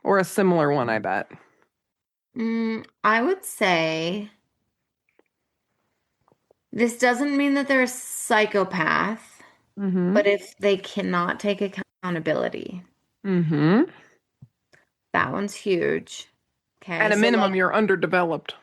Or a similar one, I bet. I would say this doesn't mean that they're a psychopath, Mm-hmm. but if they cannot take accountability, Mm-hmm. that one's huge. At Okay, a so minimum, like you're underdeveloped.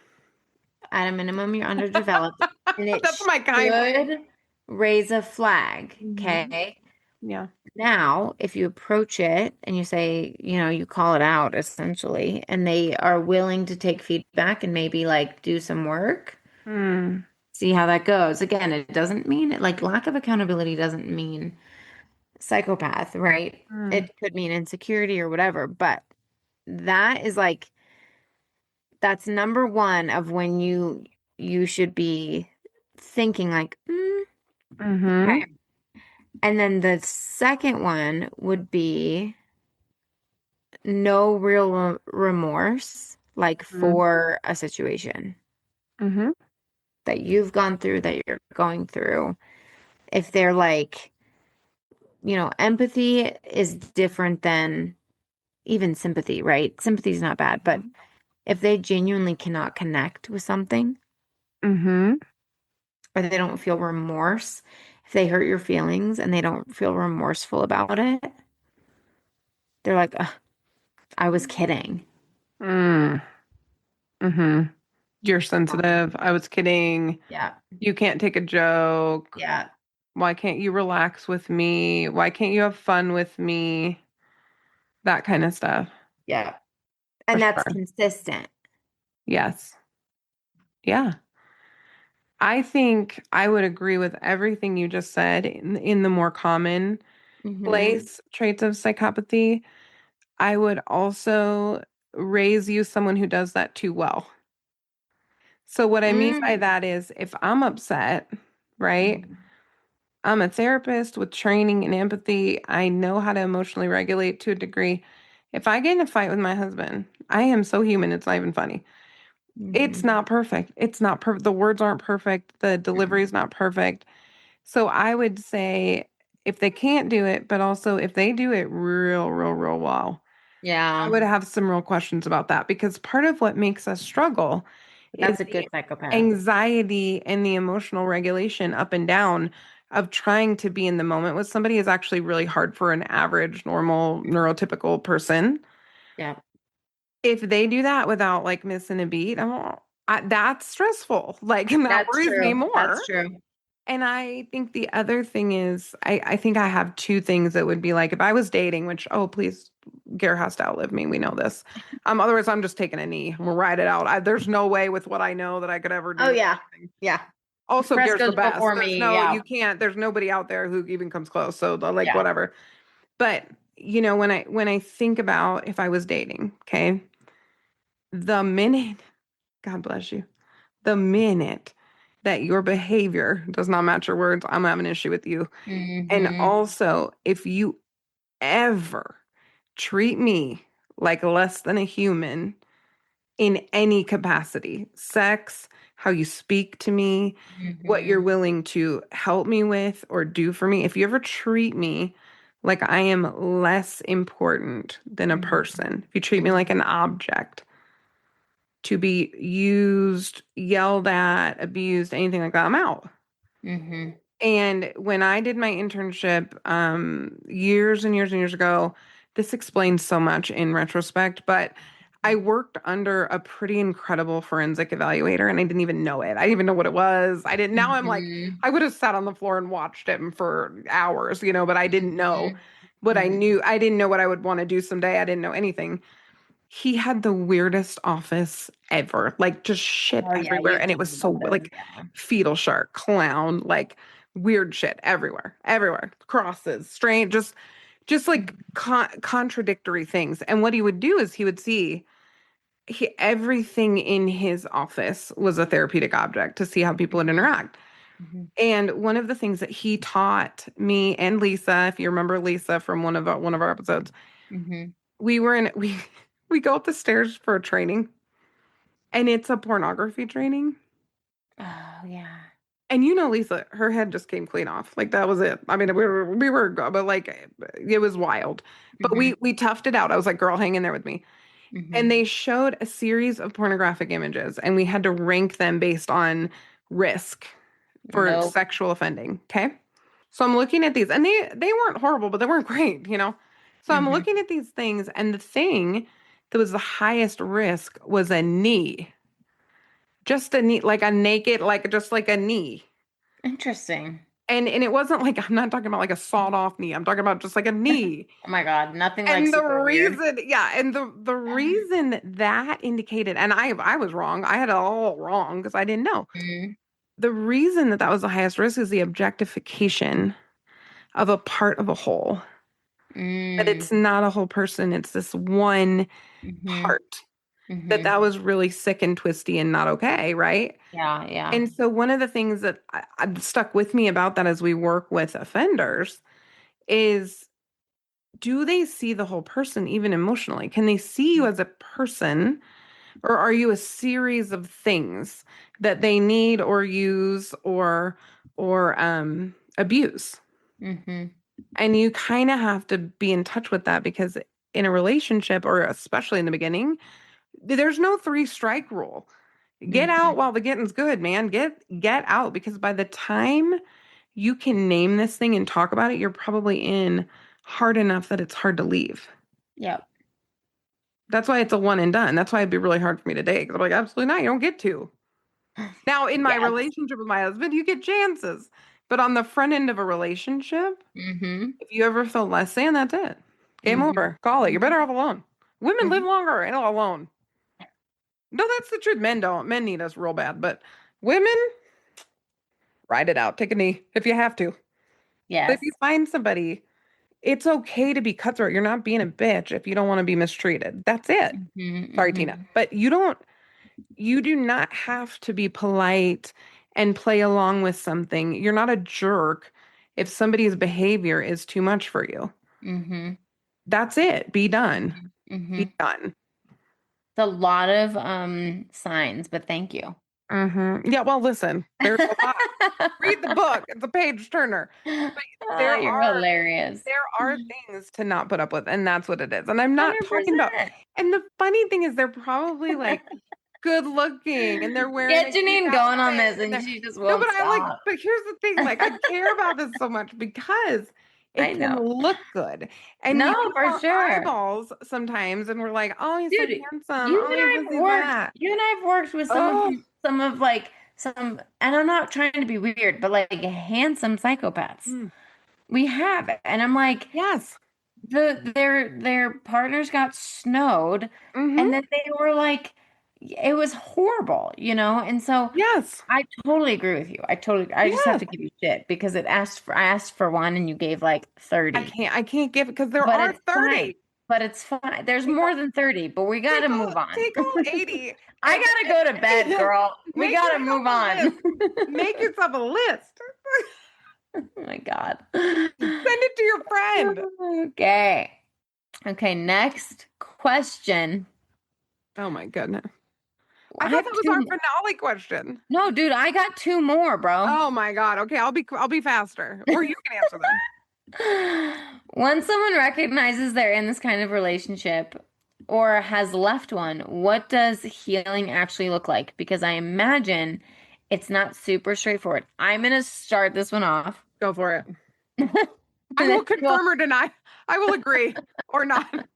at a minimum, you're underdeveloped, and it That's my kind. should raise a flag. Mm-hmm. Okay. Yeah. Now, if you approach it and you say, you call it out essentially, and they are willing to take feedback and maybe like do some work, Mm. see how that goes. Again, it doesn't mean like lack of accountability doesn't mean psychopath, right? Mm. It could mean insecurity or whatever, but that is like that's number one of when you should be thinking like, Mm-hmm. okay. And then the second one would be no real remorse, like for a situation Mm-hmm. that you've gone through, that you're going through. If they're like, empathy is different than even sympathy, right? Sympathy is not bad, but if they genuinely cannot connect with something Mm-hmm. or they don't feel remorse, if they hurt your feelings and they don't feel remorseful about it, they're like, "Ugh, I was kidding." Mm. Mm-hmm. You're sensitive. I was kidding. Yeah. You can't take a joke. Yeah. Why can't you relax with me? Why can't you have fun with me? That kind of stuff. Yeah. For And that's sure. consistent. Yes. Yeah. I think I would agree with everything you just said in the more common Hmm. place traits of psychopathy. I would also raise you someone who does that too well. So what I mean by Mm. that is if I'm upset, right? Mhm. I'm a therapist with training and empathy. I know how to emotionally regulate to a degree. If I get in a fight with my husband, I am so human, it's not even funny. It's not perfect. It's not perfect. The words aren't perfect. The delivery is not perfect. So I would say if they can't do it, but also if they do it real well, I Yeah, would have some real questions about that because part of what makes us struggle is that's a good the psychopath. anxiety and the emotional regulation up and down of trying to be in the moment with somebody is actually really hard for an average, normal, neurotypical person. Yeah, If they do that without like missing a beat, that's stressful. Like, and that that's worries me true. That's more. true. And I think the other thing is, I think I have two things that would be like if I was dating, which, oh, please, Gare has to outlive me. We know this. Otherwise, I'm just taking a knee. We'll ride it out. There's no way with what I know that I could ever Oh do yeah. anything. Yeah. Also, Press Gare's the goes best. before There's me. no, Yeah. you can't, there's nobody out there who even comes close. So like Yeah. whatever. But when I think about if I was dating, okay, the minute, God bless you, the minute that your behavior does not match your words, I'm having an issue with you. And Mm-hmm. also, if you ever treat me like less than a human in any capacity, sex, how you speak to me, what you're Mm-hmm. willing to help me with or do for me, if you ever treat me like I am less important than a person, if you treat me like an object to be used, yelled at, abused, anything like that, I'm out. Mm-hmm. And when I did my internship years and years and years ago, this explains so much in retrospect, but I worked under a pretty incredible forensic evaluator and I didn't even know it. I didn't even know what it was. I didn't, now I'm like, Mm-hmm. I would have sat on the floor and watched him for hours, but I didn't know what I Mm-hmm. knew. I didn't know what I would want to do someday. I didn't know anything. He had the weirdest office ever, like just shit Oh yeah, everywhere. you And it told was me so about this. like Yeah. fetal shark, clown, like weird shit everywhere, crosses, strange, just like contradictory things. And what he would do is he would see everything in his office was a therapeutic object to see how people would Mm-hmm. interact. And one of the things that he taught me and Lisa, if you remember Lisa from one of our episodes, Mm-hmm. we were in we go up the stairs for a training and it's a pornography training. Oh yeah. And Lisa, her head just came clean off. Like that was it. I mean, but like it was wild. But Mm-hmm. we toughed it out. I was like, girl, hang in there with me. Mm-hmm. And they showed a series of pornographic images and we had to rank them based on risk for Nope. sexual offending. Okay. So I'm looking at these and they weren't horrible, but they weren't great. So I'm Mm-hmm. looking at these things and the thing that was the highest risk was a knee. Just a knee, like a naked, like just like a knee. Interesting. And it wasn't like I'm not talking about like a sawed off knee. I'm talking about just like a knee. Oh my God, nothing like And the super weird. reason, yeah, and the reason that indicated, and I was wrong. I had it all wrong because I didn't know. Mm-hmm. The reason that was the highest risk is the objectification of a part of a whole. That Mm-hmm. it's not a whole person. It's this one Mm-hmm. part. That Mm-hmm. was really sick and twisty and not okay, right? Yeah, yeah. And so one of the things that I stuck with me about that as we work with offenders is do they see the whole person even emotionally? Can they see you as a person or are you a series of things that they need or use or abuse? Mm-hmm. And you kind of have to be in touch with that because in a relationship or especially in the beginning, there's no three strike rule. Get Mm-hmm. out while the getting's good, man. Get out because by the time you can name this thing and talk about it, you're probably in hard enough that it's hard to leave. Yep. That's why it's a one and done. That's why it'd be really hard for me to date. Because I'm like, absolutely not. You don't get to. Now, in my Yes. relationship with my husband, you get chances. But on the front end of a relationship, Mm-hmm. if you ever feel less than, that's it. Game Mm-hmm. over. Call it. You're better Mm-hmm. off alone. Women live Mm-hmm. longer and alone. No, that's the truth. Men don't. Men need us real bad. But women, ride it out. Take a knee if you have to. But if Yes. you find somebody, it's okay to be cutthroat. You're not being a bitch if you don't want to be mistreated. That's it. Mm-hmm. Sorry, Tina. Mm-hmm. But you do not have to be polite and play along with something. You're not a jerk if somebody's behavior is too much for you. Mm-hmm. That's it. Be done. Mm-hmm. be done. It's a lot of signs, but thank you. Yeah, well, listen, there's a lot. Read the book. It's a page turner. But Oh, you're hilarious. there are things to not put up with, and that's what it is. And I'm not talking about, 100%. and the funny thing is they're probably like good looking and they're wearing Get a cute Jeannine going on outfit this, and and they're she just no, won't but I'm like, stop. but here's the thing, like I care about this so much because I it can know. look good. And we No, look for our sure. eyeballs sometimes and we're like, oh, he's so Dude, handsome. Oh, he's this, he's that. you and I have worked with Oh, some of like some, and I'm not trying to be weird, but like handsome psychopaths. mm, We have, and I'm like, yes. their partners got snowed, and Mm-hmm. then they were like, it was horrible, you know? And so Yes. I totally agree with you. I just have Yes. to give you shit because I asked for one and you gave like 30. I can't give it because there But are it's fine. 30. But it's fine. There's Take more than 30, but we gotta move on. take all 80 I and gotta go to bed, girl. We make gotta yourself move a on. list. Make yourself a list. Oh my God. Send it to your friend. Okay. Okay, next question. Oh my goodness. I I thought have that was our finale question. No, dude, I got two more, bro. Oh my God. Okay, I'll be faster. Or you can answer them. When someone recognizes they're in this kind of relationship or has left one, what does healing actually look like? Because I imagine it's not super straightforward. I'm going to start this one off. Go for it. I will confirm or deny. I will agree or not.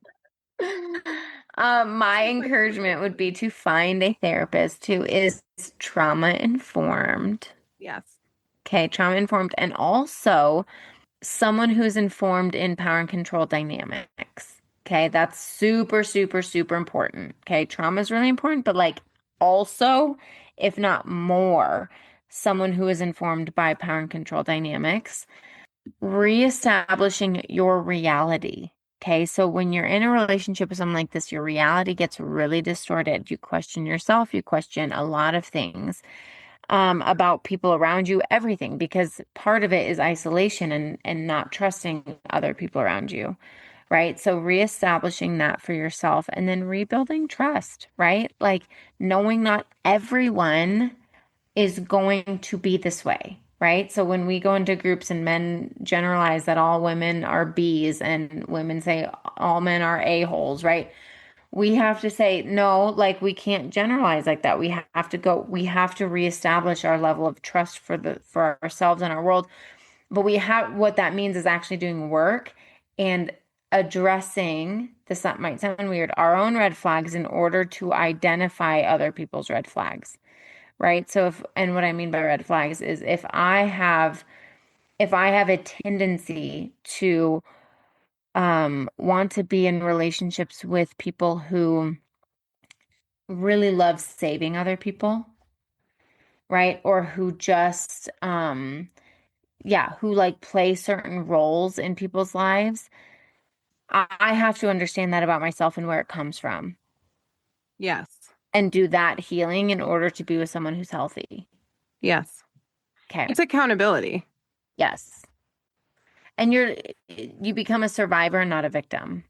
My encouragement would be to find a therapist who is trauma informed. Yes. Okay, trauma informed, and also someone who's informed in power and control dynamics. Okay, that's super, super, super important. Okay, trauma is really important, but like also, if not more, someone who is informed by power and control dynamics, reestablishing your reality. Okay, so when you're in a relationship with someone like this, your reality gets really distorted. You question yourself, you question a lot of things about people around you, everything, because part of it is isolation and not trusting other people around you, right? So reestablishing that for yourself and then rebuilding trust, right? Like knowing not everyone is going to be this way, right? So when we go into groups and men generalize that all women are B's and women say all men are A-holes, right? We have to say, no, like we can't generalize like that. We have to reestablish our level of trust for ourselves and our world. But what that means is actually doing work and addressing, that might sound weird, our own red flags in order to identify other people's red flags, right? And what I mean by red flags is if I have a tendency to want to be in relationships with people who really love saving other people, right? Or who just who like play certain roles in people's lives. I have to understand that about myself and where it comes from Yes. and do that healing in order to be with someone who's healthy. Yes. Okay. It's accountability. Yes. And you become a survivor, not a victim.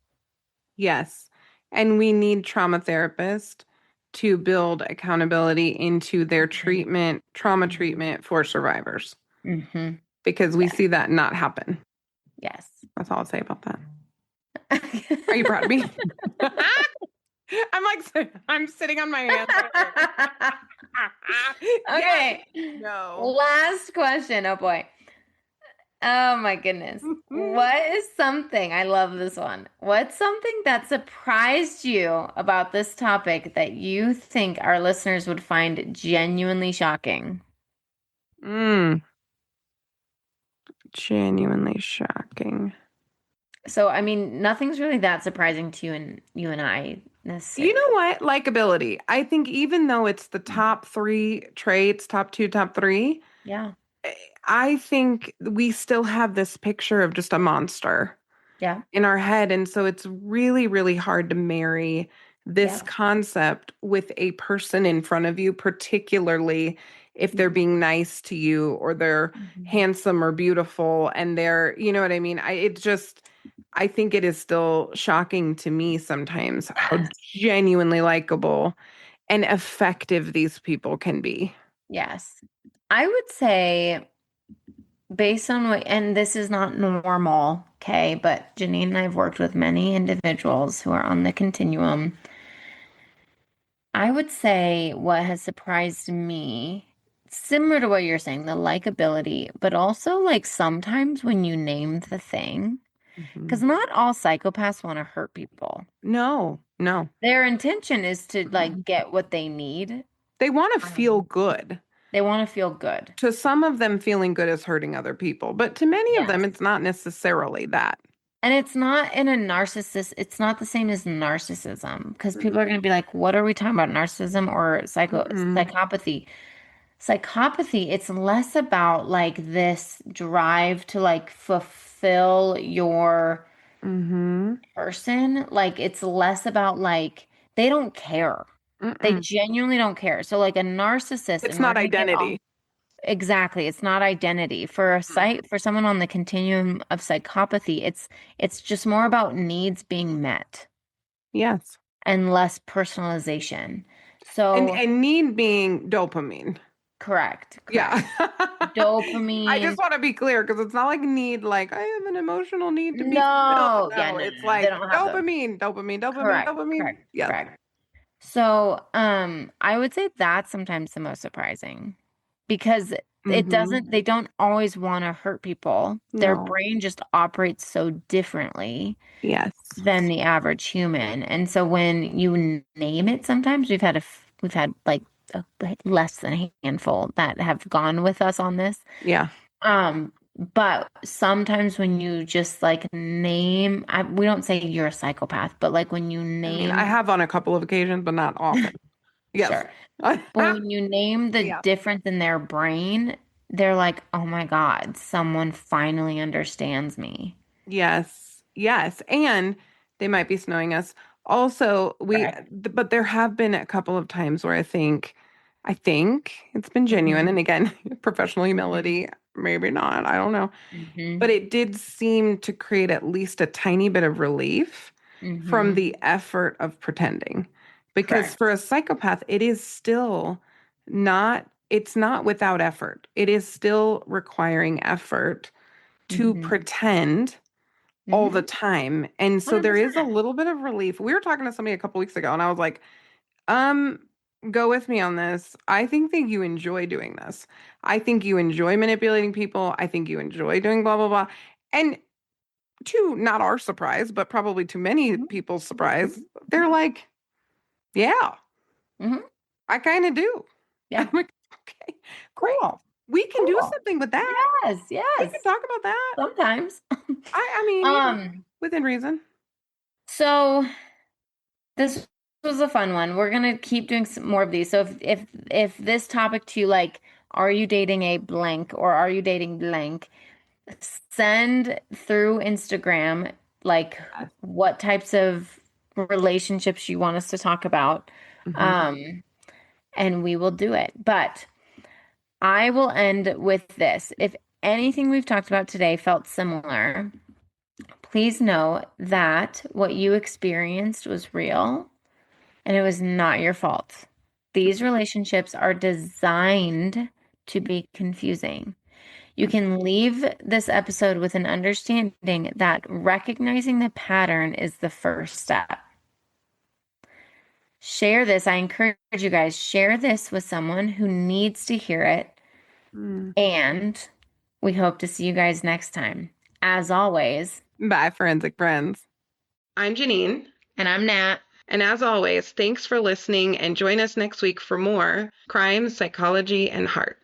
Yes. And we need trauma therapists to build accountability into their trauma treatment for survivors. Mm-hmm. Because we see that not happen. Yes. That's all I'll say about that. Are you proud of me? I'm sitting on my hands. Okay. Yes. No. Last question. Oh boy. Oh my goodness. What is something, I love this one. What's something that surprised you about this topic that you think our listeners would find genuinely shocking? Genuinely shocking. So, I mean, nothing's really that surprising to you and I necessarily. You know what? Likability. I think even though it's the top 3 traits, top 2, top 3, Yeah. I think we still have this picture of just a monster Yeah. in our head. And so it's really, really hard to marry this concept with a person in front of you, particularly if they're being nice to you or they're handsome or beautiful and they're, you know what I mean? I think it is still shocking to me sometimes how genuinely likable and effective these people can be. Yes. I would say, based on what, and this is not normal, okay, but Jeannine and I have worked with many individuals who are on the continuum. I would say what has surprised me, similar to what you're saying, the likability, but also like sometimes when you name the thing, because not all psychopaths want to hurt people. No. Their intention is to like get what they need. They want to feel good. They want to feel good. To some of them, feeling good is hurting other people, but to many of them, it's not necessarily that. And it's not in a narcissist, it's not the same as narcissism because people are going to be like, what are we talking about? Narcissism or psychopathy? Psychopathy, it's less about like this drive to like fulfill your person. Like it's less about like they don't care. They genuinely don't care. So like a narcissist, It's not identity. Exactly. It's not identity. For for someone on the continuum of psychopathy, it's just more about needs being met. Yes. And less personalization. So and need being dopamine. Correct. Yeah. Dopamine. I just want to be clear because it's not like need, like I have an emotional need to be fulfilled. No, no, it's like dopamine. Correct. Yeah. Correct. So, I would say that's sometimes the most surprising because they don't always want to hurt people. Their brain just operates so differently than the average human. And so when you name it, sometimes we've had like less than a handful that have gone with us on this. Yeah. But sometimes when you just like name, we don't say you're a psychopath, but like when you name, I have on a couple of occasions, but not often. Yes. Sure. But when you name the difference in their brain, they're like, oh my God, someone finally understands me. Yes. And they might be snowing us. Also, but there have been a couple of times where I think it's been genuine. And again, professional humility, maybe not, I don't know. But it did seem to create at least a tiny bit of relief from the effort of pretending. Because for a psychopath, it is still it's not without effort. It is still requiring effort to pretend all the time. And so 100%. There is a little bit of relief. We were talking to somebody a couple weeks ago and I was like, go with me on this. I think that you enjoy doing this. I think you enjoy manipulating people. I think you enjoy doing blah, blah, blah. And to not our surprise, but probably to many people's surprise, they're like, yeah, I kind of do. Yeah. I'm like, okay, cool. We can do something with that. Yes. We can talk about that. Sometimes. I mean, within reason. So this was a fun one. We're gonna keep doing some more of these. So if this topic to you, like, are you dating a blank or are you dating blank? Send through Instagram like what types of relationships you want us to talk about. And we will do it. But I will end with this. If anything we've talked about today felt similar, please know that what you experienced was real and it was not your fault. These relationships are designed to be confusing. You can leave this episode with an understanding that recognizing the pattern is the first step. Share this. I encourage you guys, share this with someone who needs to hear it. And we hope to see you guys next time. As always, bye, forensic friends. I'm Jeannine. And I'm Nat. And as always, thanks for listening and join us next week for more crime, psychology, and heart.